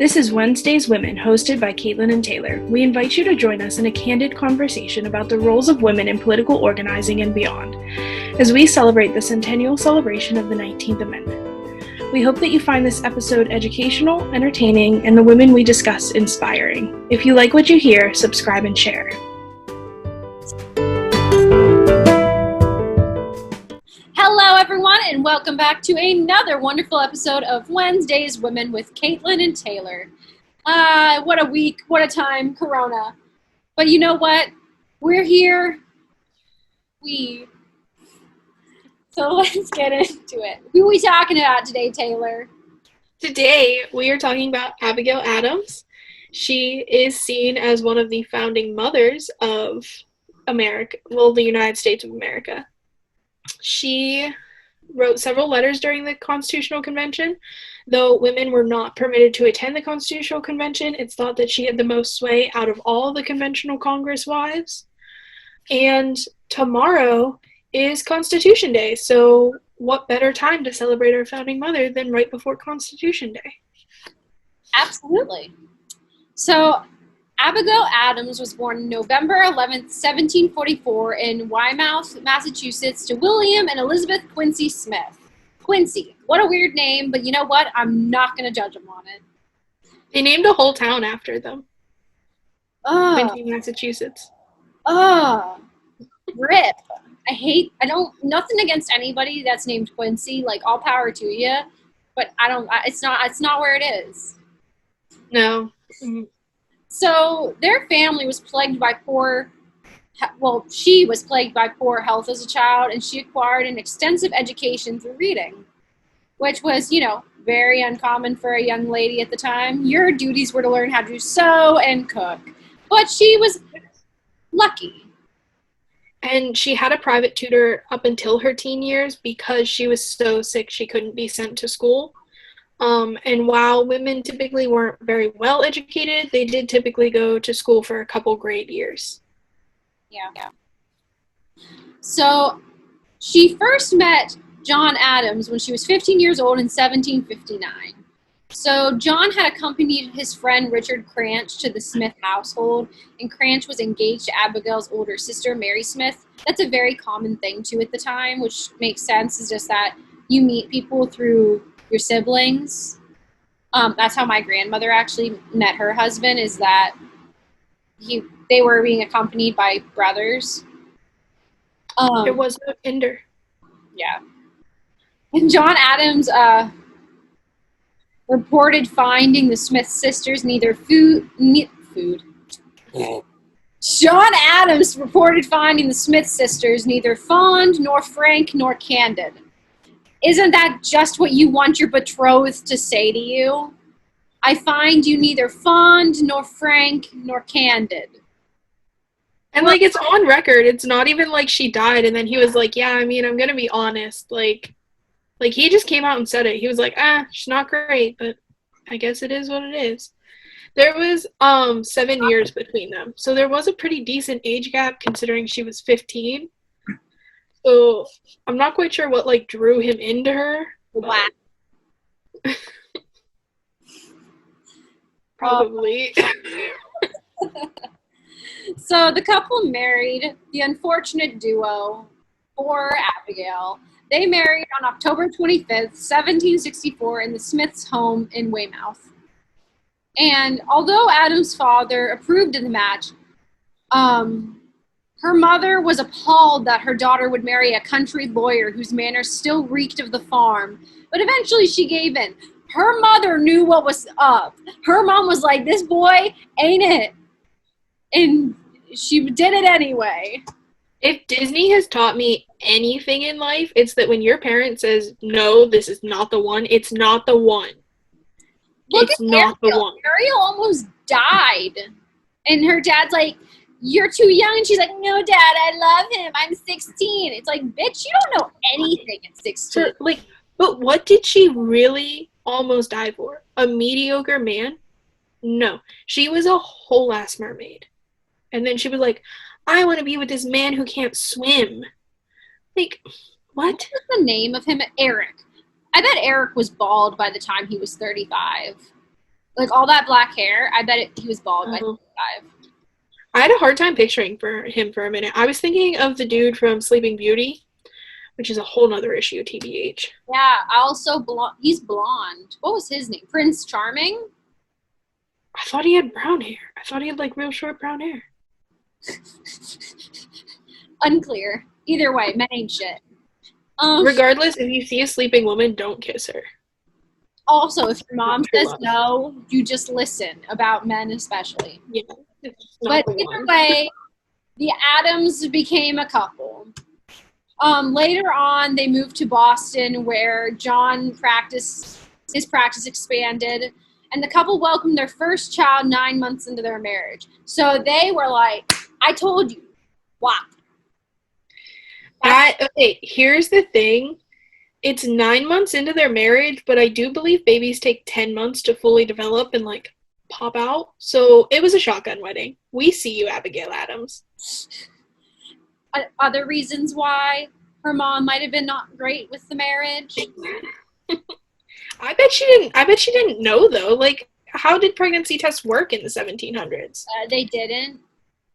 This is Wednesday's Women, hosted by Kaitlyn and Taylor. We invite you to join us in a candid conversation about the roles of women in political organizing and beyond, as we celebrate the centennial celebration of the 19th Amendment. We hope that you find this episode educational, entertaining, and the women we discuss inspiring. If you like what you hear, subscribe and share. Hello, everyone, and welcome back to another wonderful episode of Wednesday's Women with Kaitlyn and Taylor. What a week, what a time, Corona. But you know what? We're here. So let's get into it. Who are we talking about today, Taylor? Today, we are talking about Abigail Adams. She is seen as one of the founding mothers of America, the United States of America. She wrote several letters during the Constitutional Convention. Though women were not permitted to attend the Constitutional Convention, it's thought that she had the most sway out of all the conventional Congress wives. And tomorrow is Constitution Day, so what better time to celebrate our founding mother than right before Constitution Day? Absolutely. So, Abigail Adams was born November 11th, 1744 in Weymouth, Massachusetts to William and Elizabeth Quincy Smith. Quincy, what a weird name, but you know what? I'm not going to judge them on it. They named a whole town after them. Quincy, Massachusetts. Rip. Nothing against anybody that's named Quincy, like all power to you, but it's not where it is. No. So their family was plagued by she was plagued by poor health as a child, and she acquired an extensive education through reading, which was, very uncommon for a young lady at the time. Your duties were to learn how to sew and cook, but she was lucky. And she had a private tutor up until her teen years because she was so sick she couldn't be sent to school. And while women typically weren't very well educated, they did typically go to school for a couple grade years. Yeah. So she first met John Adams when she was 15 years old in 1759. So John had accompanied his friend Richard Cranch to the Smith household, and Cranch was engaged to Abigail's older sister, Mary Smith. That's a very common thing, too, at the time, which makes sense. It's just that you meet people through your siblings. That's how my grandmother actually met her husband, is that they were being accompanied by brothers. There was no Tinder. Yeah. And John Adams reported finding the Smith sisters neither food. John Adams reported finding the Smith sisters neither fond, nor frank, nor candid. Isn't that just what you want your betrothed to say to you? I find you neither fond, nor frank, nor candid. And, it's on record. It's not even like she died and then he was like, yeah, I'm going to be honest. Like, he just came out and said it. He was like, she's not great, but I guess it is what it is. There was 7 years between them. So there was a pretty decent age gap considering she was 15. So I'm not quite sure what drew him into her. Wow. Probably. So the couple married, the unfortunate duo, poor Abigail. They married on October 25th, 1764 in the Smiths' home in Weymouth. And although Adam's father approved of the match, her mother was appalled that her daughter would marry a country lawyer whose manners still reeked of the farm. But eventually she gave in. Her mother knew what was up. Her mom was like, this boy ain't it. And she did it anyway. If Disney has taught me anything in life, it's that when your parent says, no, this is not the one, it's not the one. It's not the one. Ariel almost died. And her dad's like, you're too young. And she's like, no, Dad, I love him. I'm 16. It's like, bitch, you don't know anything at 16. But what did she really almost die for? A mediocre man? No. She was a whole-ass mermaid. And then she was like, I want to be with this man who can't swim. What? What was the name of him? Eric. I bet Eric was bald by the time he was 35. Like, all that black hair, I bet he was bald by 25. I had a hard time picturing him for a minute. I was thinking of the dude from Sleeping Beauty, which is a whole nother issue, TBH. Yeah, also, he's blonde. What was his name? Prince Charming? I thought he had brown hair. I thought he had, like, real short brown hair. Unclear. Either way, men ain't shit. Regardless, if you see a sleeping woman, don't kiss her. Also, if your mom says no, you just listen, about men especially. Yeah. But either way, the Adams became a couple. Later on, they moved to Boston, where John his practice expanded, and the couple welcomed their first child 9 months into their marriage. So they were like, I told you. Wow. Okay, here's the thing. It's 9 months into their marriage, but I do believe babies take 10 months to fully develop and, like, pop out. So it was a shotgun wedding. We see you, Abigail Adams. Other reasons why her mom might have been not great with the marriage. I bet she didn't know, though. Like, how did pregnancy tests work in the 1700s? They didn't.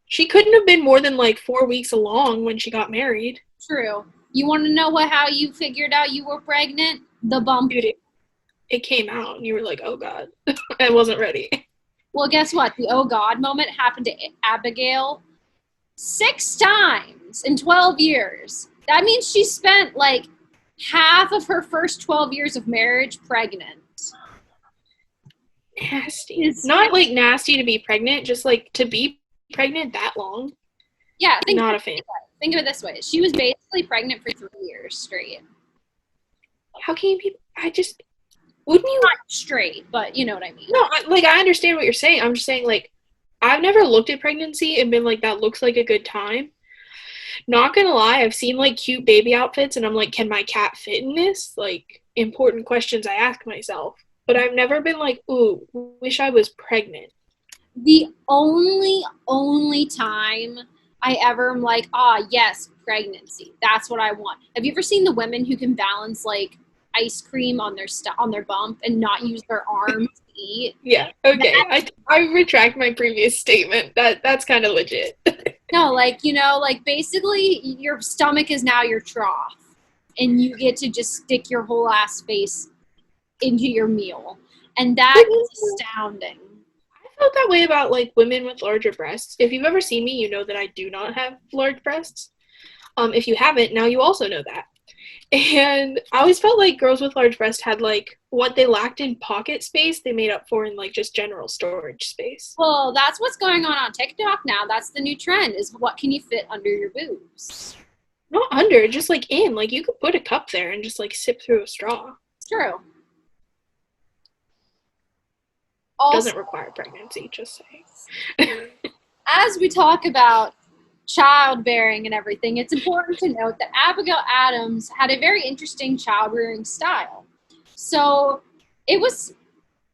She couldn't have been more than, like, 4 weeks along when she got married. True. You want to know how you figured out you were pregnant? The bump. Dude, it came out, and you were like, oh, God. I wasn't ready. Well, guess what? The oh, God moment happened to Abigail 6 times in 12 years. That means she spent, like, half of her first 12 years of marriage pregnant. Nasty. It's not, like, nasty to be pregnant, just, like, to be pregnant that long. Yeah. Not a fan. Think of it this way. She was basically pregnant for 3 years straight. How can you be... Wouldn't you... Not straight, but you know what I mean. No, I understand what you're saying. I'm just saying, like, I've never looked at pregnancy and been like, that looks like a good time. Not gonna lie, I've seen, like, cute baby outfits, and I'm like, can my cat fit in this? Like, important questions I ask myself. But I've never been like, ooh, wish I was pregnant. The only time I ever am like, yes, pregnancy. That's what I want. Have you ever seen the women who can balance, like, ice cream on their bump and not use their arms to eat? Yeah, okay. I retract my previous statement. That's kind of legit. No, like, you know, like, basically your stomach is now your trough, and you get to just stick your whole ass face into your meal. And that is astounding. I felt that way about, like, women with larger breasts. If you've ever seen me, you know that I do not have large breasts. If you haven't, now you also know that. And I always felt like girls with large breasts had, like, what they lacked in pocket space, they made up for in, like, just general storage space. Well, that's what's going on TikTok now. That's the new trend, is what can you fit under your boobs? Not under, just, like, in. Like, you could put a cup there and just, like, sip through a straw. It's true. Doesn't require pregnancy, just saying. As we talk about childbearing and everything, it's important to note that Abigail Adams had a very interesting child-rearing style. So it was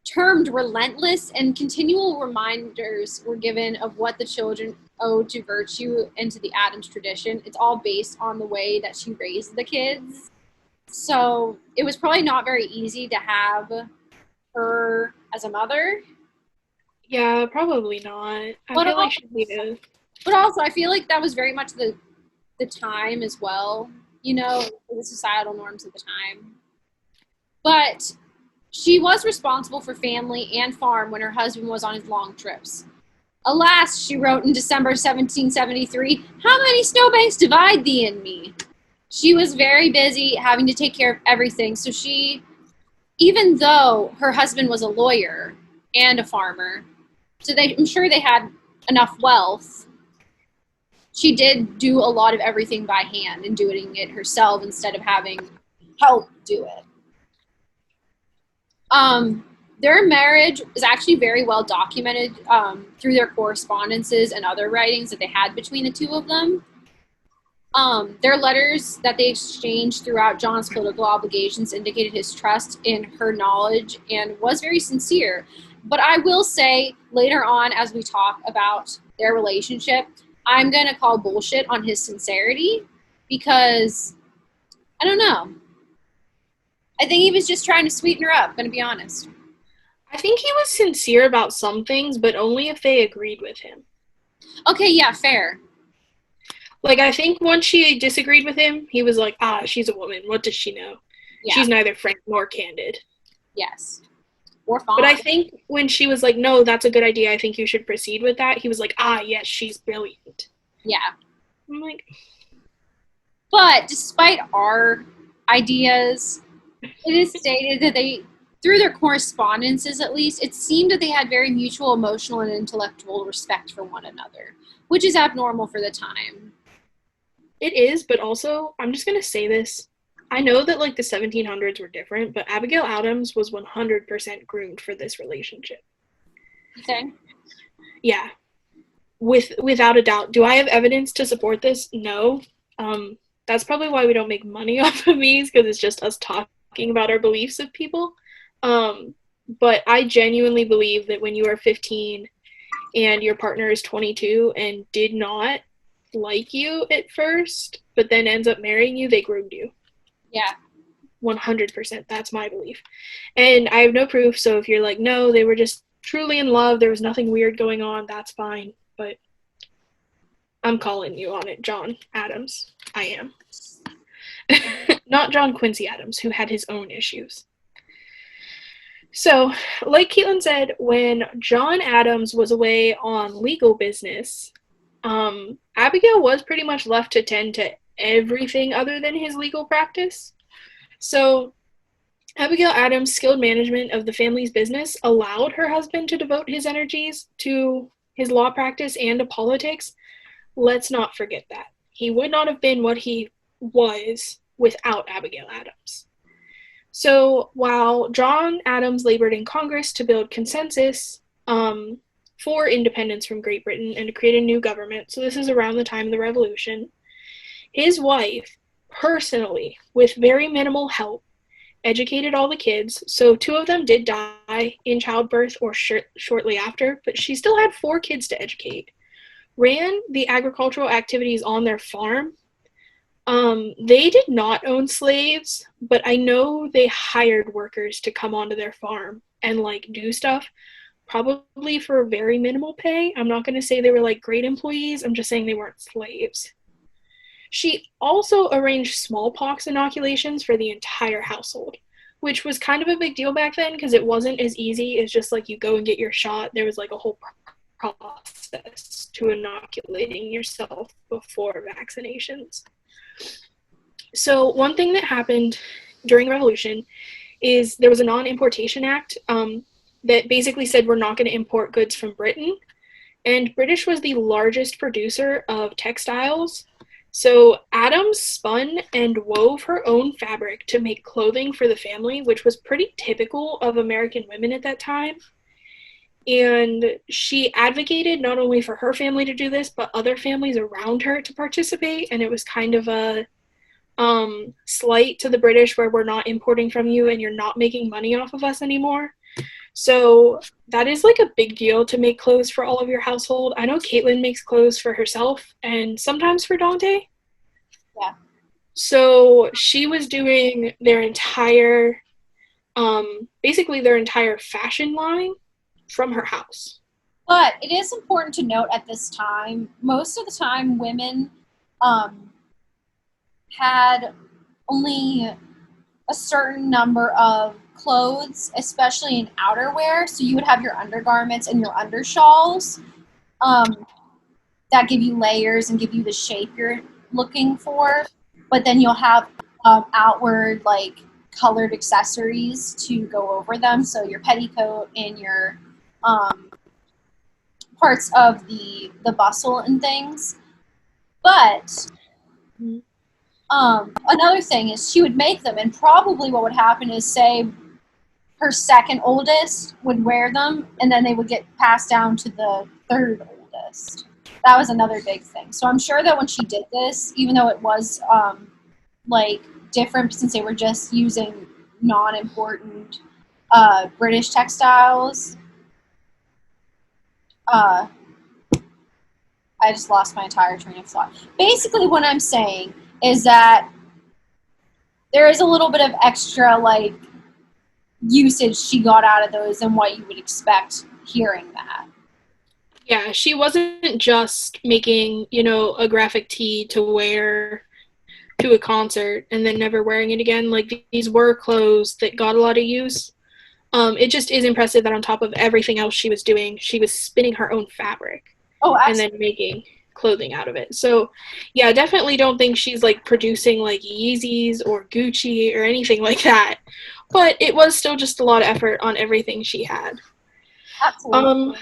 termed relentless, and continual reminders were given of what the children owed to virtue and to the Adams tradition. It's all based on the way that she raised the kids. So it was probably not very easy to have her as a mother. Yeah, probably not. I feel like she did. But also, I feel like that was very much the time as well, you know, the societal norms of the time. But she was responsible for family and farm when her husband was on his long trips. Alas, she wrote in December 1773, "How many snowbanks divide thee and me?" She was very busy having to take care of everything, so even though her husband was a lawyer and a farmer, so I'm sure they had enough wealth, she did do a lot of everything by hand and doing it herself instead of having help do it. Their marriage is actually very well documented through their correspondences and other writings that they had between the two of them. Their letters that they exchanged throughout John's political obligations indicated his trust in her knowledge and was very sincere. But I will say later on, as we talk about their relationship, I'm going to call bullshit on his sincerity because, I don't know. I think he was just trying to sweeten her up, going to be honest. I think he was sincere about some things, but only if they agreed with him. Okay, yeah, fair. Like, I think once she disagreed with him, he was like, she's a woman. What does she know? Yeah, She's neither frank nor candid. yes. Or But I fond. think when she was like, no, that's a good idea. I think you should proceed with that. He was like, yes, she's brilliant. Yeah. I'm like, But despite our ideas, it is stated that they, through their correspondences at least, it seemed that they had very mutual emotional and intellectual respect for one another, which is abnormal for the time. it is, but also, I'm just going to say this. I know that like the 1700s were different, but Abigail Adams was 100% groomed for this relationship. You think? Yeah, without a doubt. Do I have evidence to support this? No. That's probably why we don't make money off of these, because it's just us talking about our beliefs of people. Um, but I genuinely believe that when you are 15 and your partner is 22 and did not like you at first, but then ends up marrying you, they groomed you. Yeah. 100%. That's my belief. And I have no proof, so if you're like, no, they were just truly in love, there was nothing weird going on, that's fine. But I'm calling you on it, John Adams. I am. Not John Quincy Adams, who had his own issues. So, like Kaitlyn said, when John Adams was away on legal business, Abigail was pretty much left to tend to everything other than his legal practice. So, Abigail Adams' skilled management of the family's business allowed her husband to devote his energies to his law practice and to politics. Let's not forget that. He would not have been what he was without Abigail Adams. So while John Adams labored in Congress to build consensus for independence from Great Britain and to create a new government, so this is around the time of the Revolution, his wife personally, with very minimal help, educated all the kids. So 2 of them did die in childbirth or shortly after, but she still had 4 kids to educate. Ran the agricultural activities on their farm. They did not own slaves, but I know they hired workers to come onto their farm and like do stuff, probably for very minimal pay. I'm not going to say they were like great employees, I'm just saying they weren't slaves. She also arranged smallpox inoculations for the entire household, which was kind of a big deal back then because it wasn't as easy as just like you go and get your shot. There was like a whole process to inoculating yourself before vaccinations. So one thing that happened during the Revolution is there was a non-importation act that basically said we're not going to import goods from Britain. And British was the largest producer of textiles. So Adams spun and wove her own fabric to make clothing for the family, which was pretty typical of American women at that time. And she advocated not only for her family to do this, but other families around her to participate. And it was kind of a slight to the British where we're not importing from you and you're not making money off of us anymore. So that is like a big deal to make clothes for all of your household. I know Kaitlyn makes clothes for herself and sometimes for Dante. Yeah. So she was doing their entire, basically their entire fashion line from her house. But it is important to note at this time, most of the time women had only a certain number of clothes, especially in outerwear. So you would have your undergarments and your undershawls that give you layers and give you the shape you're looking for. But then you'll have outward, like, colored accessories to go over them. So your petticoat and your parts of the bustle and things. But another thing is she would make them, and probably what would happen is, say, her second oldest would wear them, and then they would get passed down to the third oldest. That was another big thing. So I'm sure that when she did this, even though it was like different since they were just using non-important British textiles, I just lost my entire train of thought. Basically, what I'm saying is that there is a little bit of extra, like, usage she got out of those than what you would expect hearing that. Yeah, she wasn't just making, you know, a graphic tee to wear to a concert and then never wearing it again. Like, these were clothes that got a lot of use. It just is impressive that on top of everything else she was doing, she was spinning her own fabric Oh, and then absolutely. making clothing out of it. So, yeah, definitely don't think she's like producing like Yeezys or Gucci or anything like that. But it was still just a lot of effort on everything she had. Absolutely. Um,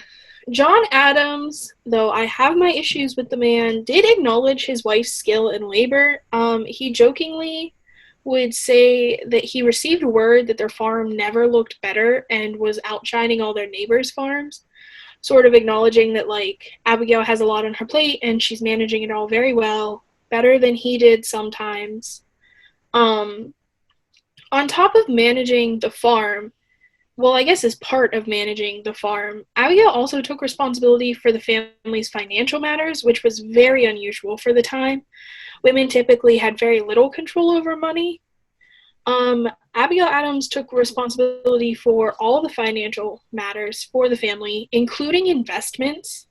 John Adams, though I have my issues with the man, did acknowledge his wife's skill in labor. He jokingly would say that he received word that their farm never looked better and was outshining all their neighbors' farms, sort of acknowledging that, like, Abigail has a lot on her plate and she's managing it all very well, better than he did sometimes. Um, on top of managing the farm, well, I guess as part of managing the farm, Abigail also took responsibility for the family's financial matters, which was very unusual for the time. Women typically had very little control over money. Abigail Adams took responsibility for all the financial matters for the family, including investments.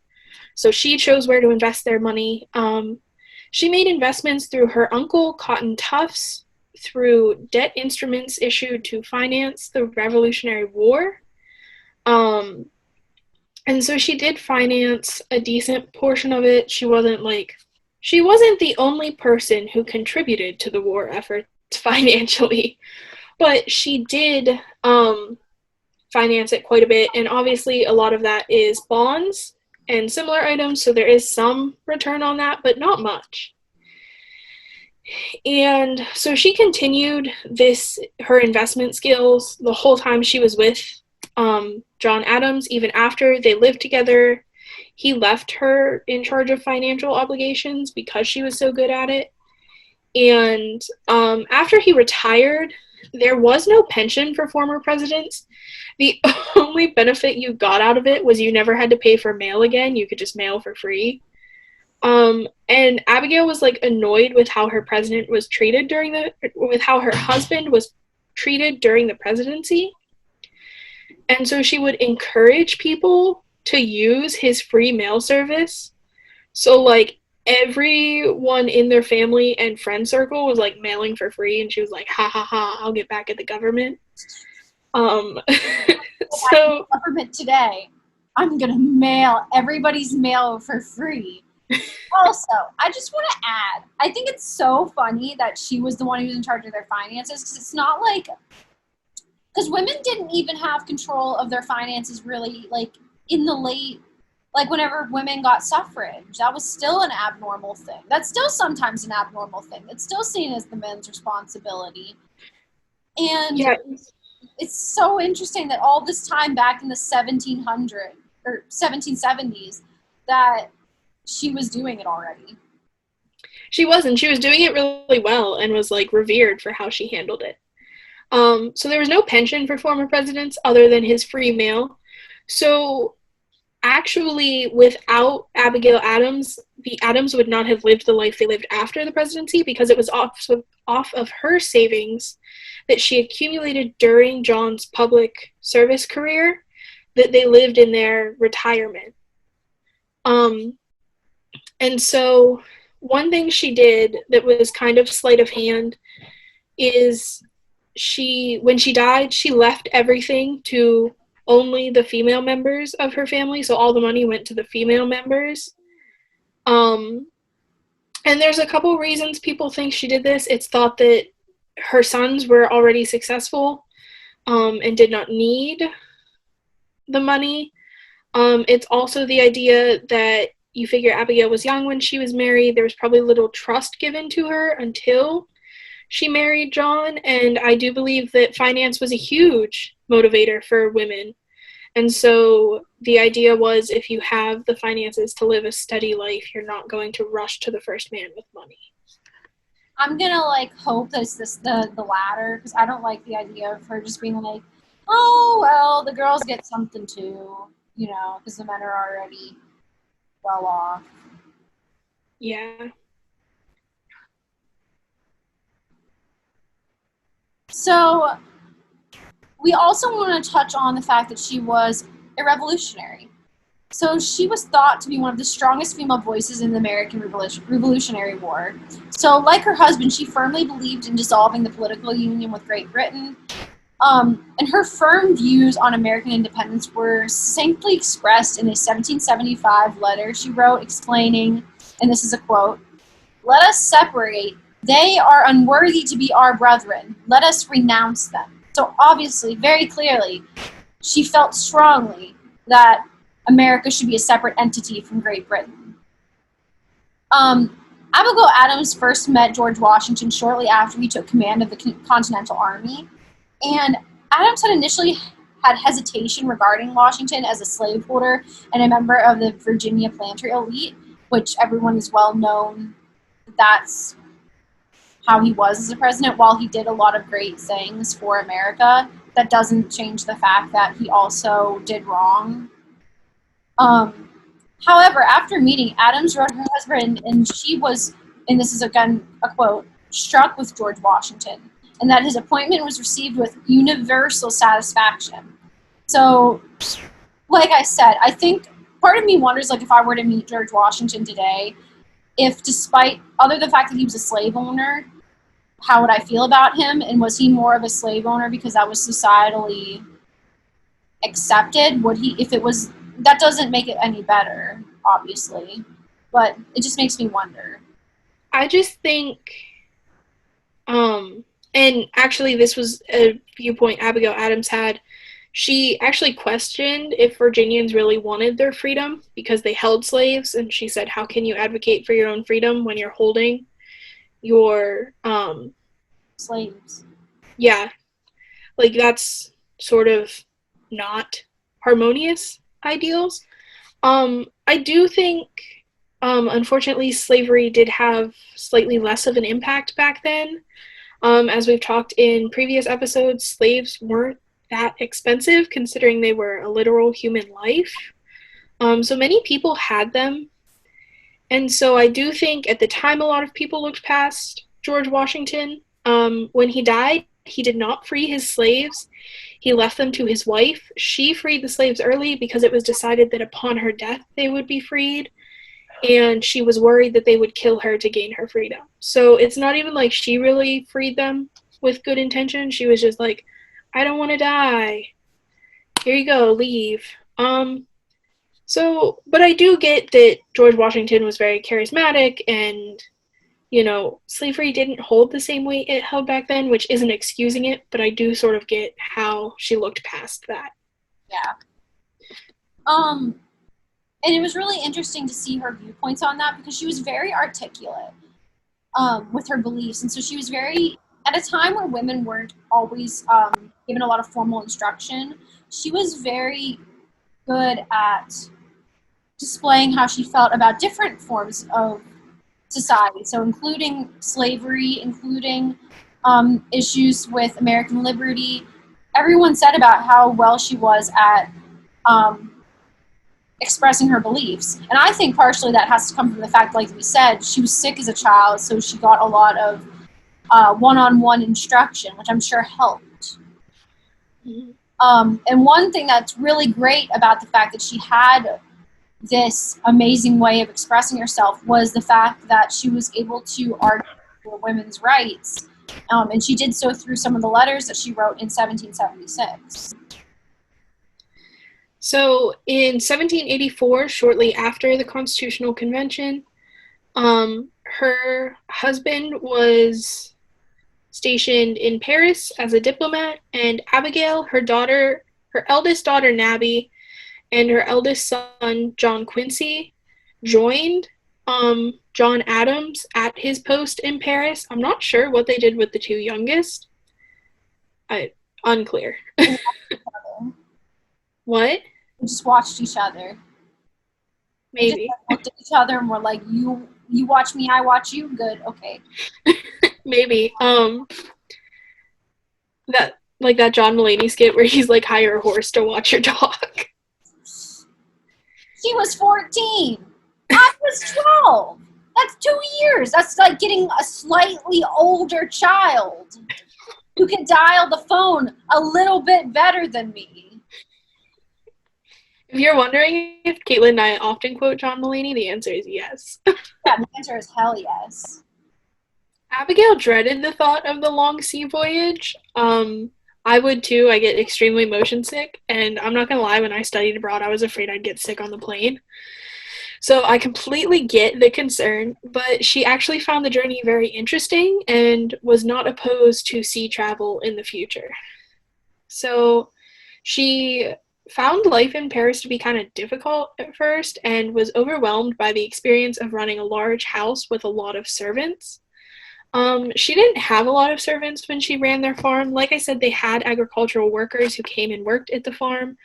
So she chose where to invest their money. She made investments through her uncle, Cotton Tufts, through debt instruments issued to finance the Revolutionary War. Um, and so she did finance a decent portion of it. She wasn't the only person who contributed to the war efforts financially, but she did finance it quite a bit. And obviously, a lot of that is bonds and similar items. So there is some return on that, but not much. And so she continued her investment skills the whole time she was with John Adams, even after they lived together. He left her in charge of financial obligations because she was so good at it. And after he retired, there was no pension for former presidents. The only benefit you got out of it was you never had to pay for mail again. You could just mail for free. And Abigail was like annoyed with how her president was treated with how her husband was treated during the presidency. And so she would encourage people to use his free mail service. So, like, everyone in their family and friend circle was like mailing for free, and she was like, ha ha ha, I'll get back at the government. Um, so, Government today. I'm gonna mail everybody's mail for free. Also, I just want to add, I think it's so funny that she was the one who was in charge of their finances because it's not like, because women didn't even have control of their finances really, like in the late, like whenever women got suffrage, that was still an abnormal thing. That's still sometimes an abnormal thing. It's still seen as the men's responsibility. And yeah, it's so interesting that all this time back in the 1700s or 1770s that she was doing it already. she was, and she was doing it really well and was like revered for how she handled it. So there was no pension for former presidents other than his free mail. So actually, without Abigail Adams, the Adams would not have lived the life they lived after the presidency because it was off of her savings that she accumulated during John's public service career that they lived in their retirement. Um, and so one thing she did that was kind of sleight of hand is when she died, she left everything to only the female members of her family, so all the money went to the female members. Um, and there's a couple reasons people think she did this. It's thought that her sons were already successful and did not need the money. It's also the idea that you figure Abigail was young when she was married. There was probably little trust given to her until she married John, and I do believe that finance was a huge motivator for women. And so the idea was if you have the finances to live a steady life, you're not going to rush to the first man with money. I'm gonna like hope that it's the latter because I don't like the idea of her just being like, oh well, the girls get something too, you know, because the men are already well off. Yeah. So we also want to touch on the fact that she was a revolutionary. So she was thought to be one of the strongest female voices in the American Revolutionary War. So, like her husband, she firmly believed in dissolving the political union with Great Britain. And her firm views on American independence were succinctly expressed in a 1775 letter she wrote explaining, and this is a quote, "Let us separate. They are unworthy to be our brethren. Let us renounce them." So obviously, very clearly, she felt strongly that America should be a separate entity from Great Britain. Abigail Adams first met George Washington shortly after he took command of the Continental Army. And Adams had initially had hesitation regarding Washington as a slaveholder and a member of the Virginia planter elite, which everyone is well known that's how he was as a president. While he did a lot of great things for America, that doesn't change the fact that he also did wrong. However, after meeting, Adams wrote her husband, and she was, and this is again a quote, struck with George Washington, and that his appointment was received with universal satisfaction. So, like I said, I think part of me wonders, like, if I were to meet George Washington today, if despite, other than the fact that he was a slave owner, how would I feel about him? And was he more of a slave owner because that was societally accepted? Would he, if it was, that doesn't make it any better, obviously, but it just makes me wonder. I just think, and actually this was a viewpoint Abigail Adams had. She actually questioned if Virginians really wanted their freedom because they held slaves, and she said, how can you advocate for your own freedom when you're holding your, Slaves. yeah, like that's sort of not harmonious ideals. I do think, unfortunately, slavery did have slightly less of an impact back then. As we've talked in previous episodes, slaves weren't that expensive considering they were a literal human life. So many people had them. And so I do think at the time a lot of people looked past George Washington. When he died, he did not free his slaves. He left them to his wife. She freed the slaves early because it was decided that upon her death they would be freed. And she was worried that they would kill her to gain her freedom. So it's not even like she really freed them with good intention. She was just like, I don't want to die. Here you go, leave. So, but I do get that George Washington was very charismatic and, you know, slavery didn't hold the same weight it held back then, which isn't excusing it, but I do sort of get how she looked past that. Yeah. And it was really interesting to see her viewpoints on that because she was very articulate with her beliefs. And so she was very, at a time where women weren't always given a lot of formal instruction, she was very good at displaying how she felt about different forms of society. So including slavery, including issues with American liberty. Everyone said about how well she was at expressing her beliefs. And I think partially that has to come from the fact, like we said, she was sick as a child, so she got a lot of one-on-one instruction, which I'm sure helped. Mm-hmm. And one thing that's really great about the fact that she had this amazing way of expressing herself was the fact that she was able to argue for women's rights. And she did so through some of the letters that she wrote in 1776. So in 1784, shortly after the Constitutional Convention, her husband was stationed in Paris as a diplomat, and Abigail, her eldest daughter Nabby, and her eldest son John Quincy joined John Adams at his post in Paris. I'm not sure what they did with the two youngest. Unclear. What? We just watched each other. Maybe. We just looked at each other and we're like, you watch me, I watch you. Good, okay. Maybe. That John Mulaney skit where he's like, hire a horse to watch your dog. She was 14. I was 12. That's 2 years. That's like getting a slightly older child. who can dial the phone a little bit better than me. If you're wondering if Kaitlyn and I often quote John Mulaney, the answer is yes. Yeah, the answer is hell yes. Abigail dreaded the thought of the long sea voyage. I would too. I get extremely motion sick, and I'm not gonna lie, when I studied abroad, I was afraid I'd get sick on the plane. So I completely get the concern, but she actually found the journey very interesting and was not opposed to sea travel in the future. So she found life in Paris to be kind of difficult at first and was overwhelmed by the experience of running a large house with a lot of servants. She didn't have a lot of servants when she ran their farm. Like I said, they had agricultural workers who came and worked at the farm,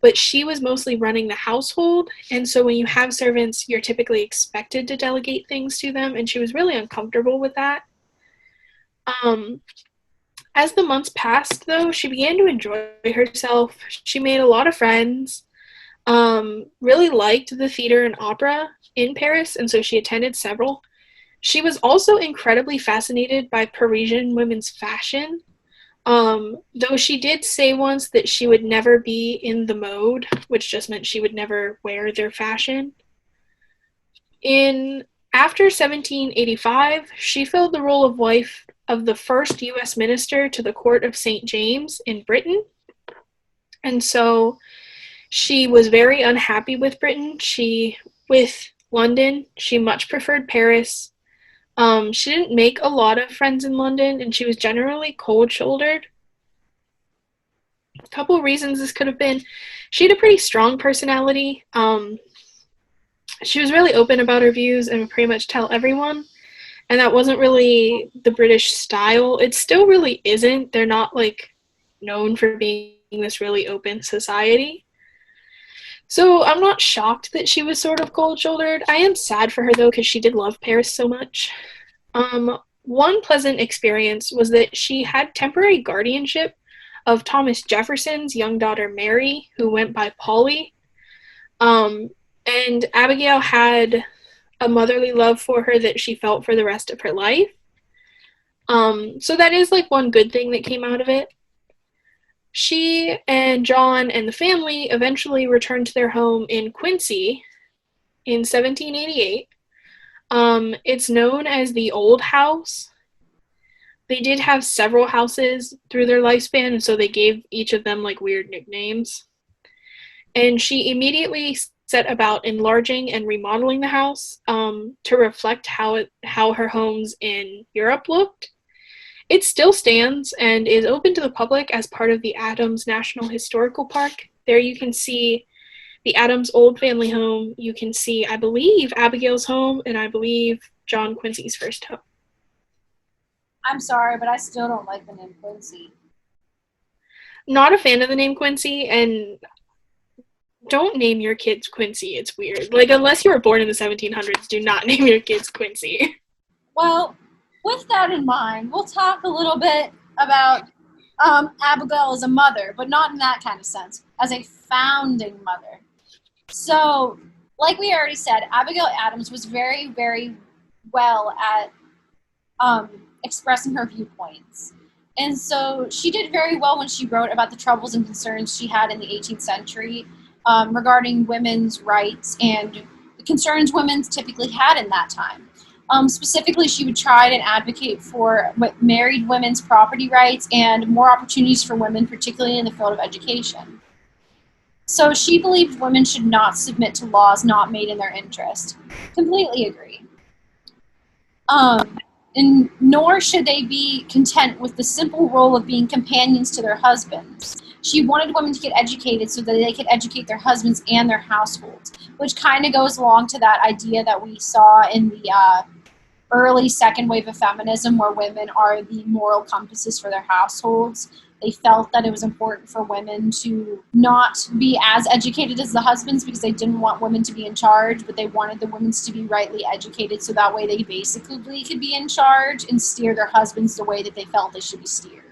but she was mostly running the household. And so when you have servants, you're typically expected to delegate things to them, and she was really uncomfortable with that. As the months passed, though, she began to enjoy herself. She made a lot of friends, really liked the theater and opera in Paris, and so she attended several. She was also incredibly fascinated by Parisian women's fashion, though she did say once that she would never be in the mode, which just meant she would never wear their fashion. After 1785, she filled the role of wife of the first U.S. minister to the court of St. James in Britain. And so she was very unhappy with Britain. With London, she much preferred Paris. She didn't make a lot of friends in London, and she was generally cold-shouldered. A couple reasons this could have been: she had a pretty strong personality. She was really open about her views and would pretty much tell everyone, and that wasn't really the British style. It still really isn't. They're not, known for being this really open society. So I'm not shocked that she was sort of cold-shouldered. I am sad for her, though, because she did love Paris so much. One pleasant experience was that she had temporary guardianship of Thomas Jefferson's young daughter, Mary, who went by Polly. And Abigail had a motherly love for her that she felt for the rest of her life. So that is, one good thing that came out of it. She and John and the family eventually returned to their home in Quincy in 1788. It's known as the Old House. They did have several houses through their lifespan, and so they gave each of them weird nicknames. And she immediately set about enlarging and remodeling the house to reflect how her homes in Europe looked. It still stands and is open to the public as part of the Adams National Historical Park. There you can see the Adams old family home. You can see, I believe, Abigail's home, and I believe John Quincy's first home. I'm sorry, but I still don't like the name Quincy. Not a fan of the name Quincy, and don't name your kids Quincy. It's weird. Unless you were born in the 1700s, do not name your kids Quincy. Well, with that in mind, we'll talk a little bit about Abigail as a mother, but not in that kind of sense, as a founding mother. So, like we already said, Abigail Adams was very, very well at expressing her viewpoints. And so she did very well when she wrote about the troubles and concerns she had in the 18th century regarding women's rights and the concerns women typically had in that time. Specifically, she would try and advocate for married women's property rights and more opportunities for women, particularly in the field of education. So she believed women should not submit to laws not made in their interest. Completely agree. And nor should they be content with the simple role of being companions to their husbands. She wanted women to get educated so that they could educate their husbands and their households, which kind of goes along to that idea that we saw in the early second wave of feminism, where women are the moral compasses for their households. They felt that it was important for women to not be as educated as the husbands because they didn't want women to be in charge, but they wanted the women to be rightly educated so that way they basically could be in charge and steer their husbands the way that they felt they should be steered.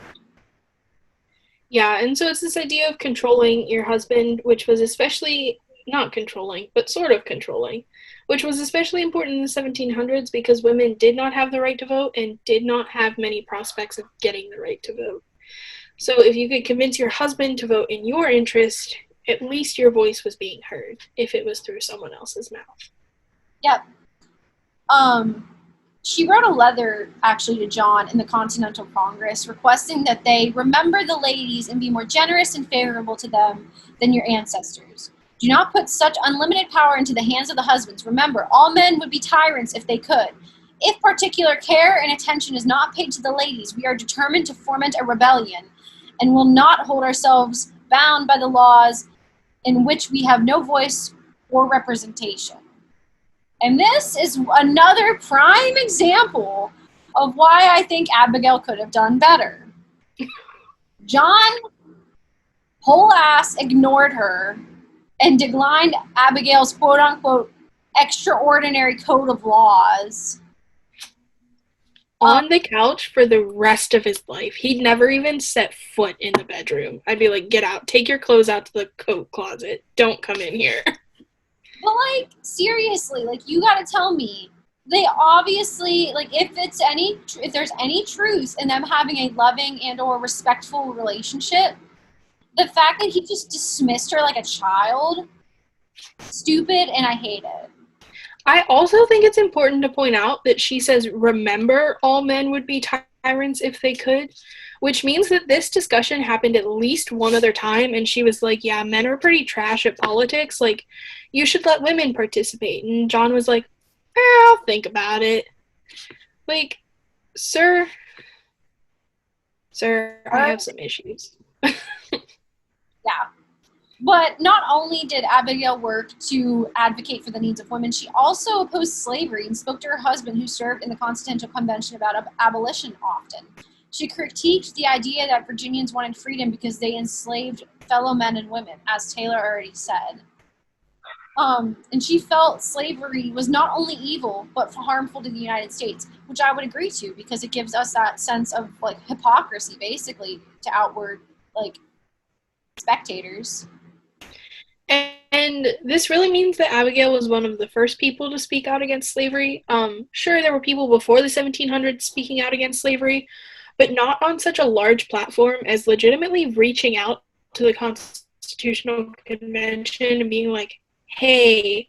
Yeah, and so it's this idea of controlling your husband, which was especially not controlling, but sort of controlling, which was especially important in the 1700s because women did not have the right to vote and did not have many prospects of getting the right to vote. So if you could convince your husband to vote in your interest, at least your voice was being heard if it was through someone else's mouth. Yep. She wrote a letter, actually, to John in the Continental Congress requesting that they remember the ladies and be more generous and favorable to them than your ancestors. Do not put such unlimited power into the hands of the husbands. Remember, all men would be tyrants if they could. If particular care and attention is not paid to the ladies, we are determined to foment a rebellion and will not hold ourselves bound by the laws in which we have no voice or representation. And this is another prime example of why I think Abigail could have done better. John whole ass ignored her and declined Abigail's quote-unquote extraordinary code of laws. On the couch for the rest of his life. He'd never even set foot in the bedroom. I'd be like, get out. Take your clothes out to the coat closet. Don't come in here. But, like, seriously, like, you gotta tell me, they obviously, like, if there's any truth in them having a loving and or respectful relationship, the fact that he just dismissed her like a child, stupid, and I hate it. I also think it's important to point out that she says, remember, all men would be tyrants if they could, which means that this discussion happened at least one other time, and she was like, yeah, men are pretty trash at politics, like, you should let women participate. And John was like, I'll think about it. Like, sir, I have some issues. Yeah. But not only did Abigail work to advocate for the needs of women, she also opposed slavery and spoke to her husband, who served in the Continental Convention, about abolition often. She critiqued the idea that Virginians wanted freedom because they enslaved fellow men and women, as Taylor already said. And she felt slavery was not only evil, but harmful to the United States, which I would agree to, because it gives us that sense of, like, hypocrisy, basically, to outward, like, spectators. And this really means that Abigail was one of the first people to speak out against slavery. Sure, there were people before the 1700s speaking out against slavery, but not on such a large platform as legitimately reaching out to the Constitutional Convention and being like, hey,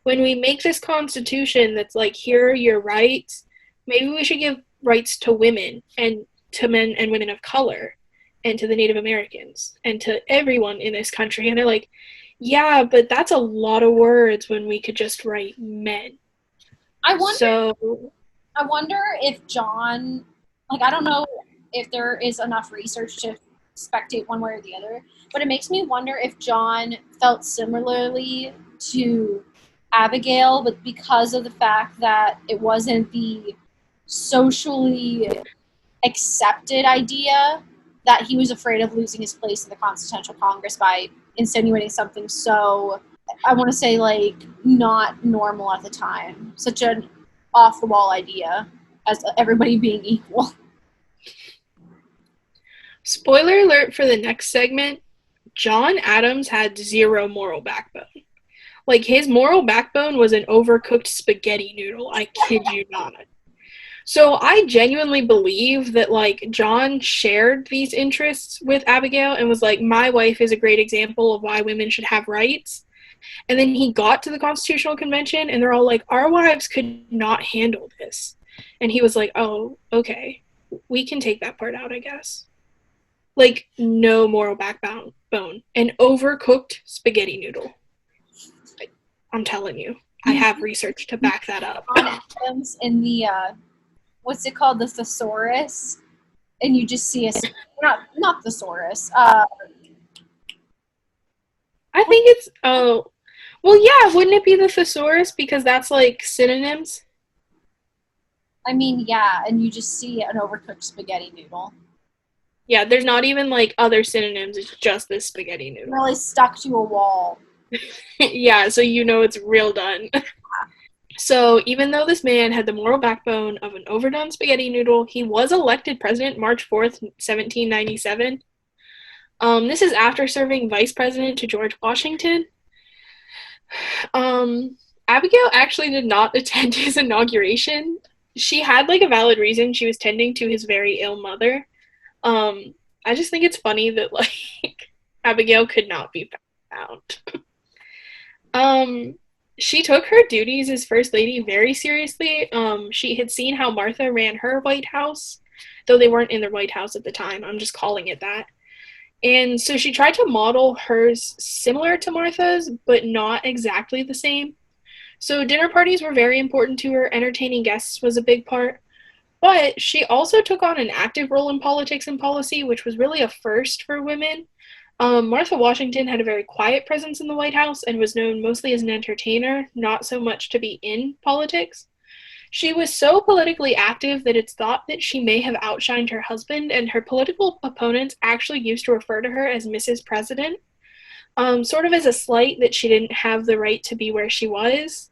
when we make this constitution that's like, here are your rights, maybe we should give rights to women and to men and women of color and to the Native Americans and to everyone in this country. And they're like, yeah, but that's a lot of words when we could just write men. I wonder if John, like, I don't know if there is enough research to spectate one way or the other, but it makes me wonder if John felt similarly to Abigail, but because of the fact that it wasn't the socially accepted idea, that he was afraid of losing his place in the Continental Congress by insinuating something so, I want to say, like, not normal at the time. Such an off-the-wall idea, as everybody being equal. Spoiler alert for the next segment, John Adams had zero moral backbone. Like, his moral backbone was an overcooked spaghetti noodle. I kid you not. So I genuinely believe that, like, John shared these interests with Abigail and was like, my wife is a great example of why women should have rights. And then he got to the Constitutional Convention and they're all like, our wives could not handle this. And he was like, oh, okay, we can take that part out, I guess. Like, no moral backbone. An overcooked spaghetti noodle. I'm telling you, I have research to back that up. John Adams in the, what's it called, the thesaurus, and you just see not thesaurus. I think it's, well, yeah, wouldn't it be the thesaurus, because that's, like, synonyms? I mean, yeah, and you just see an overcooked spaghetti noodle. Yeah, there's not even, like, other synonyms, it's just this spaghetti noodle. Really stuck to a wall. Yeah, so you know it's real done. So even though this man had the moral backbone of an overdone spaghetti noodle, he was elected president March 4th, 1797. This is after serving vice president to George Washington. Abigail actually did not attend his inauguration. She had, like, a valid reason. She was tending to his very ill mother. I just think it's funny that, like, Abigail could not be found. Um, she took her duties as First Lady very seriously. She had seen how Martha ran her White House, though they weren't in the White House at the time. I'm just calling it that. And so she tried to model hers similar to Martha's, but not exactly the same. So dinner parties were very important to her. Entertaining guests was a big part. But she also took on an active role in politics and policy, which was really a first for women. Martha Washington had a very quiet presence in the White House and was known mostly as an entertainer, not so much to be in politics. She was so politically active that it's thought that she may have outshined her husband, and her political opponents actually used to refer to her as Mrs. President, sort of as a slight that she didn't have the right to be where she was.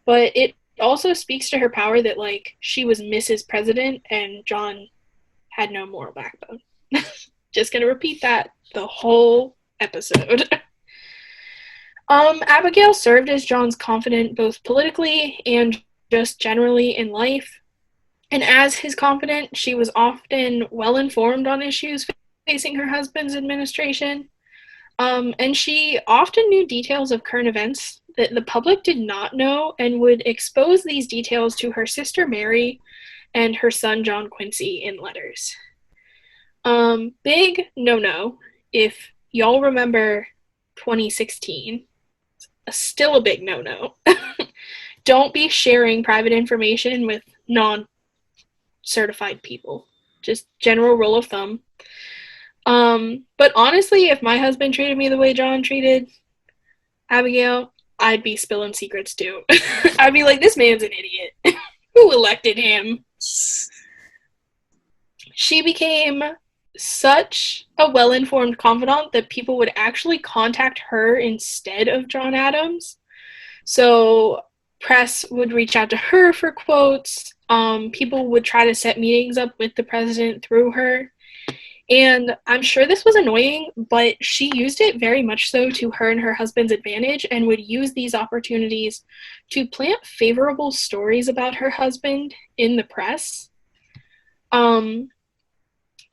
But it also speaks to her power that, like, she was Mrs. President and John had no moral backbone. Just gonna repeat that the whole episode. Abigail served as John's confidant both politically and just generally in life. And as his confidant, she was often well informed on issues facing her husband's administration. And she often knew details of current events that the public did not know and would expose these details to her sister Mary and her son John Quincy in letters. Big no-no, if y'all remember 2016, still a big no-no. Don't be sharing private information with non-certified people. Just general rule of thumb. But honestly, if my husband treated me the way John treated Abigail, I'd be spilling secrets too. I'd be like, this man's an idiot. Who elected him? She became such a well-informed confidant that people would actually contact her instead of John Adams. So press would reach out to her for quotes. People would try to set meetings up with the president through her. And I'm sure this was annoying, but she used it very much so to her and her husband's advantage and would use these opportunities to plant favorable stories about her husband in the press.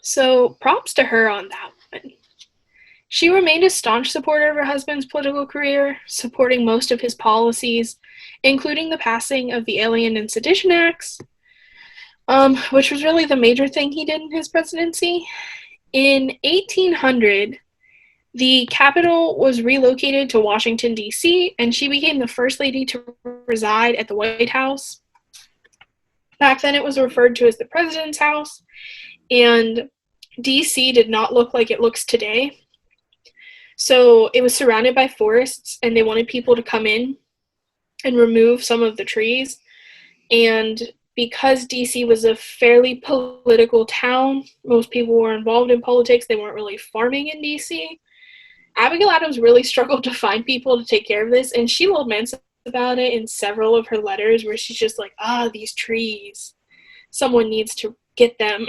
So props to her on that one. She remained a staunch supporter of her husband's political career, supporting most of his policies, including the passing of the Alien and Sedition Acts, which was really the major thing he did in his presidency. In 1800, the capital was relocated to Washington, D.C., and she became the first lady to reside at the White House. Back then, it was referred to as the President's House, and D.C. did not look like it looks today. So it was surrounded by forests, and they wanted people to come in and remove some of the trees. And because DC was a fairly political town, most people were involved in politics, they weren't really farming in DC. Abigail Adams really struggled to find people to take care of this, and she laments about it in several of her letters where she's just like, these trees. Someone needs to get them.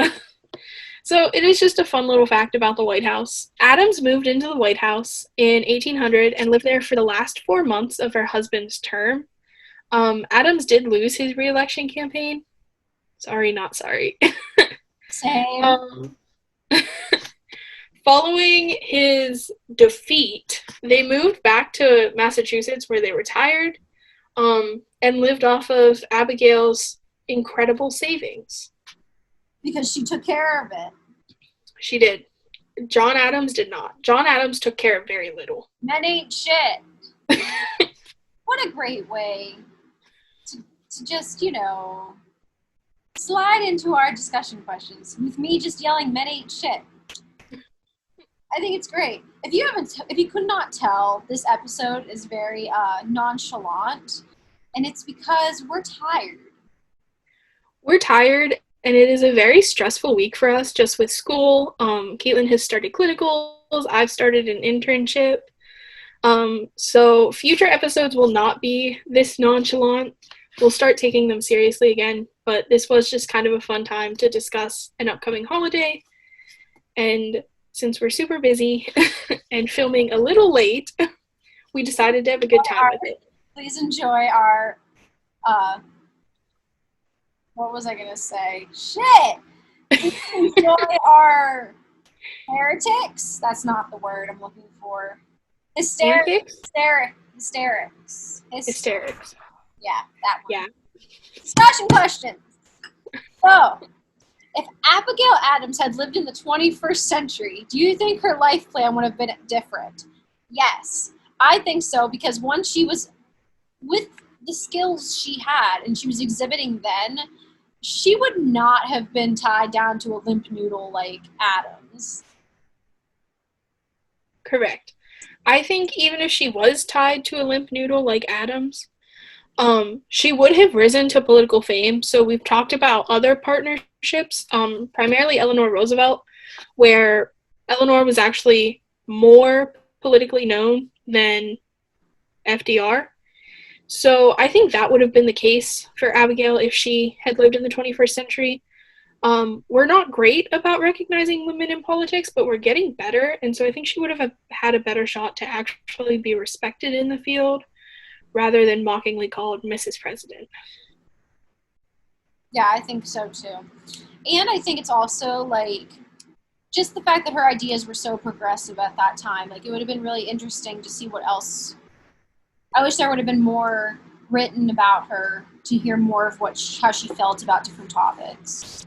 So it is just a fun little fact about the White House. Adams moved into the White House in 1800 and lived there for the last 4 months of her husband's term. Adams did lose his re-election campaign. Sorry, not sorry. Same. Following his defeat, they moved back to Massachusetts where they retired, and lived off of Abigail's incredible savings. Because she took care of it. She did. John Adams did not. John Adams took care of very little. Men ain't shit. What a great way to just, slide into our discussion questions with me just yelling men ain't shit. I think it's great. If you could not tell, this episode is very nonchalant, and it's because we're tired. We're tired, and it is a very stressful week for us just with school. Kaitlyn has started clinicals. I've started an internship. So future episodes will not be this nonchalant. We'll start taking them seriously again, but this was just kind of a fun time to discuss an upcoming holiday. And since we're super busy and filming a little late, we decided to have a good time with it. Please enjoy our, what was I going to say? Shit! Please enjoy our Heretics? That's not the word I'm looking for. Antics? Hysterics. Hysterics. Yeah, that one. Yeah. Discussion questions. So, if Abigail Adams had lived in the 21st century, do you think her life plan would have been different? Yes, I think so, because once she was with the skills she had and she was exhibiting then, she would not have been tied down to a limp noodle like Adams. Correct. I think even if she was tied to a limp noodle like Adams, she would have risen to political fame. So we've talked about other partnerships, primarily Eleanor Roosevelt, where Eleanor was actually more politically known than FDR. So I think that would have been the case for Abigail if she had lived in the 21st century. We're not great about recognizing women in politics, but we're getting better. And so I think she would have had a better shot to actually be respected in the field rather than mockingly called Mrs. President. Yeah, I think so too. And I think it's also like just the fact that her ideas were so progressive at that time. Like it would have been really interesting to see what else. I wish there would have been more written about her to hear more of how she felt about different topics.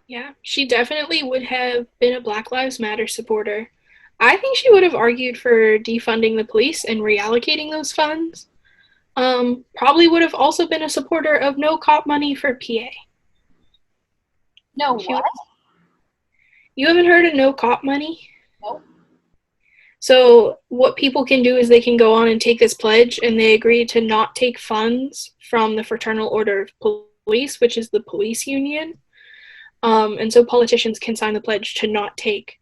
Yeah, she definitely would have been a Black Lives Matter supporter. I think she would have argued for defunding the police and reallocating those funds. Probably would have also been a supporter of no cop money for PA. No, what? You haven't heard of no cop money? Nope. So what people can do is they can go on and take this pledge, and they agree to not take funds from the Fraternal Order of Police, which is the police union. And so politicians can sign the pledge to not take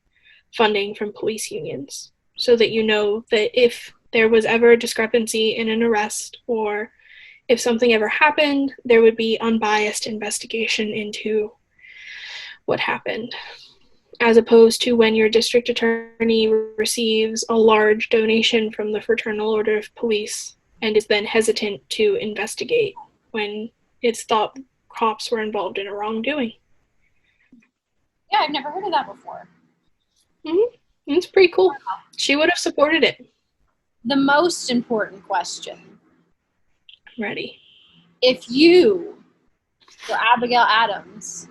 funding from police unions, so that you know that if there was ever a discrepancy in an arrest or if something ever happened, there would be unbiased investigation into what happened, as opposed to when your district attorney receives a large donation from the Fraternal Order of Police and is then hesitant to investigate when it's thought cops were involved in a wrongdoing. Yeah, I've never heard of that before. Mm-hmm. It's pretty cool. She would have supported it. The most important question. I'm ready. If you were Abigail Adams,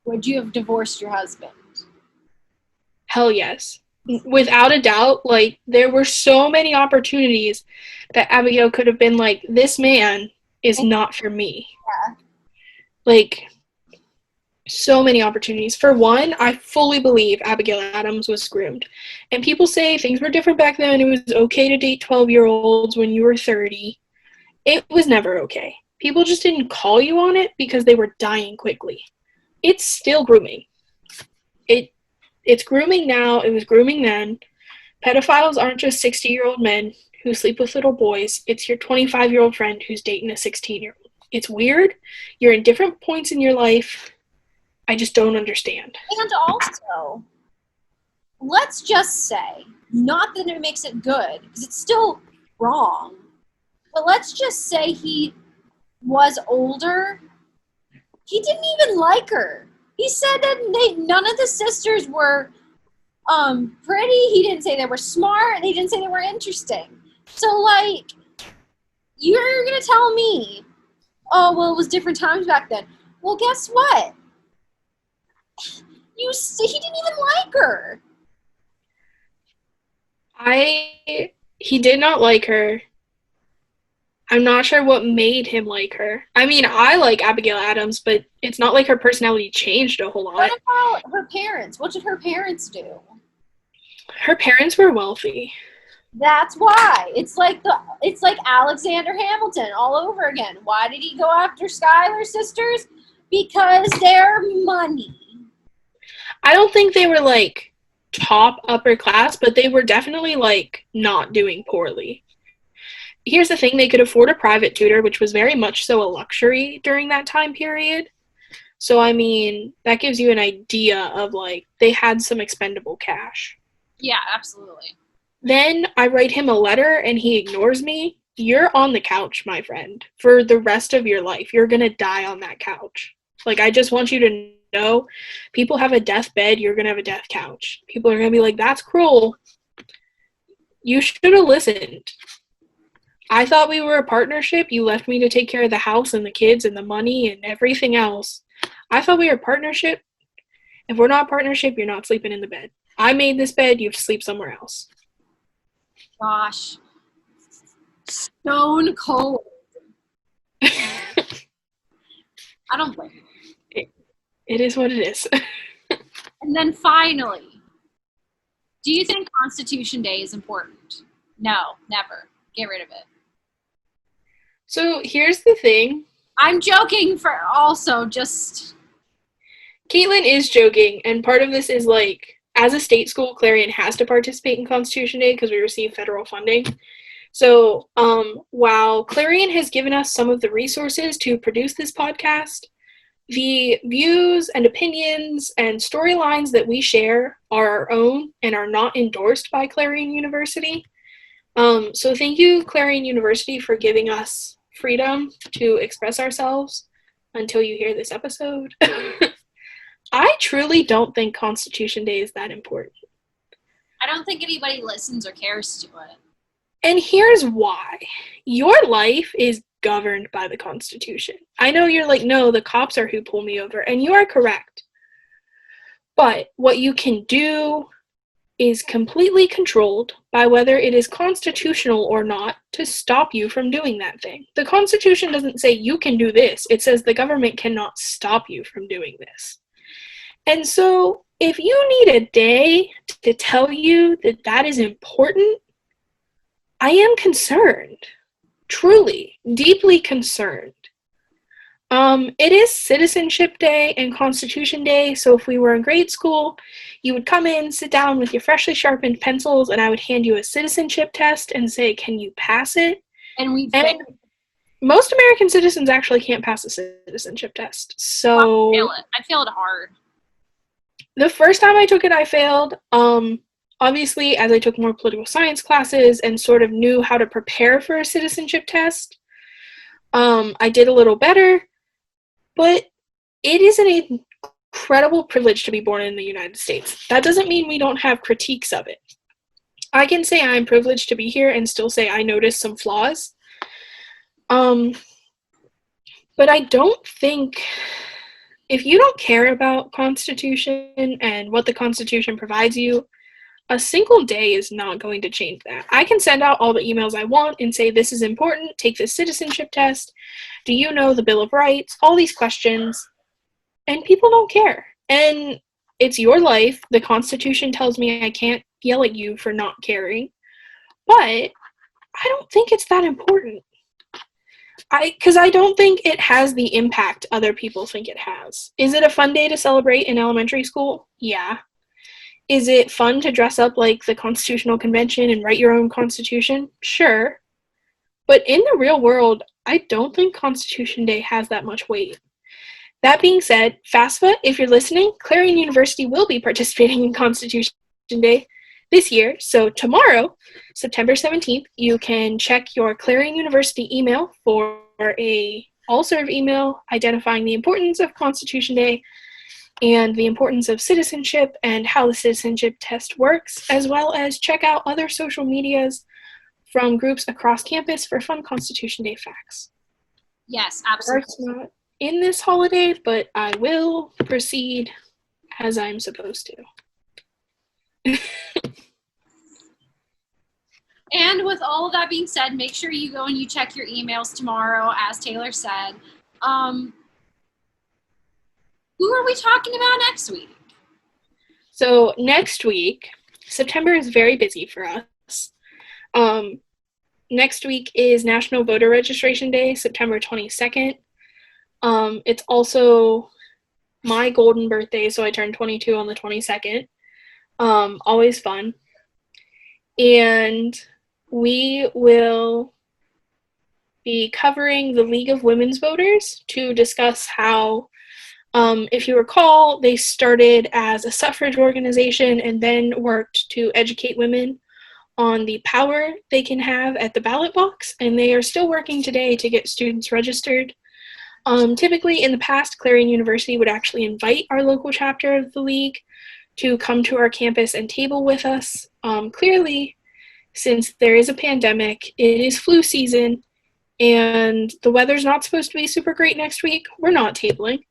would you have divorced your husband? Hell yes. Without a doubt, like, there were so many opportunities that Abigail could have been like, this man is not for me. Yeah. Like, so many opportunities. For one, I fully believe Abigail Adams was groomed. And people say things were different back then. It was okay to date 12-year-olds when you were 30. It was never okay. People just didn't call you on it because they were dying quickly. It's still grooming. It's grooming now. It was grooming then. Pedophiles aren't just 60-year-old men who sleep with little boys. It's your 25-year-old friend who's dating a 16-year-old. It's weird. You're in different points in your life. I just don't understand. And also, let's just say, not that it makes it good, because it's still wrong, but let's just say he was older. He didn't even like her. He said that none of the sisters were pretty. He didn't say they were smart. They didn't say they were interesting. So, like, you're going to tell me, oh, well, it was different times back then. Well, guess what? He didn't even like her. He did not like her. I'm not sure what made him like her. I mean, I like Abigail Adams, but it's not like her personality changed a whole lot. What about her parents? What did her parents do? Her parents were wealthy. That's why. It's like Alexander Hamilton all over again. Why did he go after Schuyler's sisters? Because they're money. I don't think they were, like, top upper class, but they were definitely, like, not doing poorly. Here's the thing, they could afford a private tutor, which was very much so a luxury during that time period. So, I mean, that gives you an idea of, like, they had some expendable cash. Yeah, absolutely. Then I write him a letter and he ignores me. You're on the couch, my friend, for the rest of your life. You're gonna die on that couch. Like, I just want you to know, people have a death bed, you're going to have a death couch. People are going to be like, that's cruel. You should have listened. I thought we were a partnership. You left me to take care of the house and the kids and the money and everything else. I thought we were a partnership. If we're not a partnership, you're not sleeping in the bed. I made this bed, you have to sleep somewhere else. Gosh. Stone cold. I don't blame you. It is what it is. And then finally, do you think Constitution Day is important? No, never. Get rid of it. So here's the thing. I'm joking for also just... Kaitlyn is joking, and part of this is like, as a state school, Clarion has to participate in Constitution Day because we receive federal funding. So while Clarion has given us some of the resources to produce this podcast, the views and opinions and storylines that we share are our own and are not endorsed by Clarion University. So thank you, Clarion University, for giving us freedom to express ourselves until you hear this episode. I truly don't think Constitution Day is that important. I don't think anybody listens or cares to it. And here's why. Your life is governed by the Constitution. I know you're like, no, the cops are who pull me over, and you are correct. But what you can do is completely controlled by whether it is constitutional or not to stop you from doing that thing. The Constitution doesn't say you can do this. It says the government cannot stop you from doing this. And so if you need a day to tell you that that is important, I am concerned. Truly, deeply concerned. It is Citizenship Day and Constitution Day, so if we were in grade school, you would come in, sit down with your freshly sharpened pencils, and I would hand you a citizenship test and say, can you pass it? And most American citizens actually can't pass a citizenship test, so... I failed hard. The first time I took it, I failed. Obviously, as I took more political science classes and sort of knew how to prepare for a citizenship test, I did a little better. But it is an incredible privilege to be born in the United States. That doesn't mean we don't have critiques of it. I can say I'm privileged to be here and still say I noticed some flaws. But I don't think... If you don't care about Constitution and what the Constitution provides you, a single day is not going to change that. I can send out all the emails I want and say, this is important, take this citizenship test, do you know the Bill of Rights, all these questions, and people don't care. And it's your life. The Constitution tells me I can't yell at you for not caring, but I don't think it's that important. Because I don't think it has the impact other people think it has. Is it a fun day to celebrate in elementary school? Yeah. Is it fun to dress up like the Constitutional Convention and write your own constitution? Sure. But in the real world, I don't think Constitution Day has that much weight. That being said, FAFSA, if you're listening, Clarion University will be participating in Constitution Day this year. So tomorrow, September 17th, you can check your Clarion University email for a all-serve email identifying the importance of Constitution Day and the importance of citizenship and how the citizenship test works, as well as check out other social medias from groups across campus for fun Constitution Day facts. Yes, absolutely. It's not in this holiday, but I will proceed as I'm supposed to. And with all of that being said, make sure you go and you check your emails tomorrow, as Taylor said. Who are we talking about next week? So next week, September is very busy for us. Next week is National Voter Registration Day, September 22nd. It's also my golden birthday, so I turned 22 on the 22nd. Always fun. And we will be covering the League of Women's Voters to discuss how, if you recall, they started as a suffrage organization and then worked to educate women on the power they can have at the ballot box, and they are still working today to get students registered. Typically, in the past, Clarion University would actually invite our local chapter of the league to come to our campus and table with us. Clearly, since there is a pandemic, it is flu season, and the weather's not supposed to be super great next week, we're not tabling.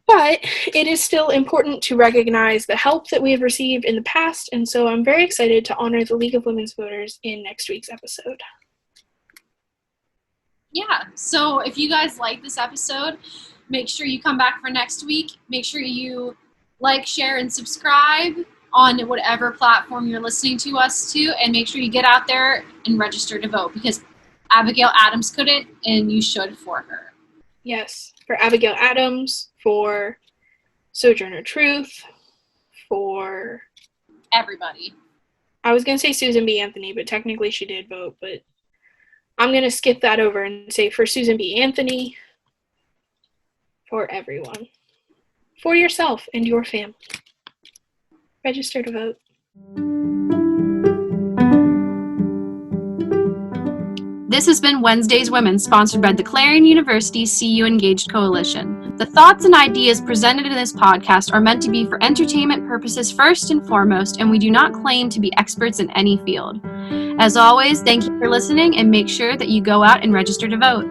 But it is still important to recognize the help that we have received in the past, and so I'm very excited to honor the League of Women's Voters in next week's episode. Yeah, so if you guys like this episode, make sure you come back for next week. Make sure you like, share, and subscribe on whatever platform you're listening to us to, and make sure you get out there and register to vote, because Abigail Adams couldn't, and you should for her. Yes, for Abigail Adams, for Sojourner Truth, for everybody. I was going to say Susan B. Anthony, but technically she did vote, but I'm going to skip that over and say for Susan B. Anthony, for everyone, for yourself and your family. Register to vote. This has been Wednesday's Women, sponsored by the Clarion University CU Engaged Coalition. The thoughts and ideas presented in this podcast are meant to be for entertainment purposes first and foremost, and we do not claim to be experts in any field. As always, thank you for listening, and make sure that you go out and register to vote.